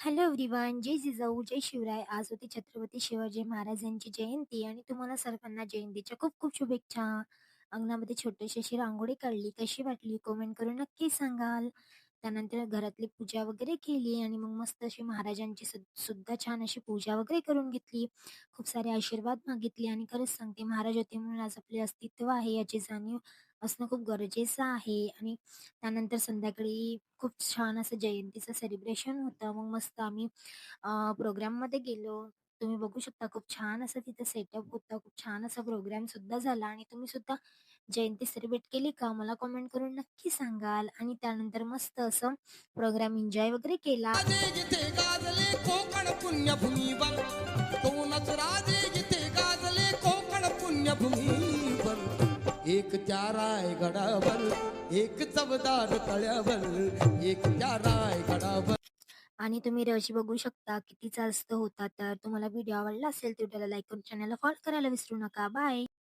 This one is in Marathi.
हॅलो एव्हरीवन, जय जिजाऊ, जय शिवराय. आज होती छत्रपती शिवाजी महाराजांची जयंती आणि तुम्हाला सर्वांना जयंतीच्या खूप खूप शुभेच्छा. अंगणामध्ये छोटीशी अशी रांगोळी काढली, कशी वाटली कमेंट करून नक्की सांगाल. त्यानंतर घरातली पूजा वगैरे केली आणि मग मस्त अशी महाराजांची सुद्धा छान अशी पूजा वगैरे करून घेतली. खूप सारे आशीर्वाद मागितले आणि खरंच सांगते, महाराज होते म्हणून आज आपले अस्तित्व आहे याची जाणीव असणं खूप गरजेचं आहे. आणि त्यानंतर संध्याकाळी खूप छान असं जयंतीचं सेलिब्रेशन होतं. मग मस्त आम्ही प्रोग्राममध्ये गेलो. तुम्ही बघू शकता, खूप छान असं तिथं सेटअप होतं. खूप छान असा प्रोग्राम सुद्धा झाला आणि तुम्ही सुद्धा जयंती सेलिब्रेट केली का? मला कमेंट करून नक्की सांगाल. आणि त्यानंतर मस्त असं प्रोग्राम एन्जॉय वगैरे केला. राजे जिथे गाजले कोकण पुण्यभूमीवर दोनच राजे जिथे गाजले कोकण पुण्यभूमीवर एक त्या रायगडावर एक चवदार तळ्यावर एक त्या रायगडावर. आणि तुम्ही रश बघू शकता किती जास्त होता. तर तुम्हाला व्हिडिओ आवडला असेल तर व्हिडिओला लाईक करून चॅनलला फॉलो करायला विसरू नका. बाय.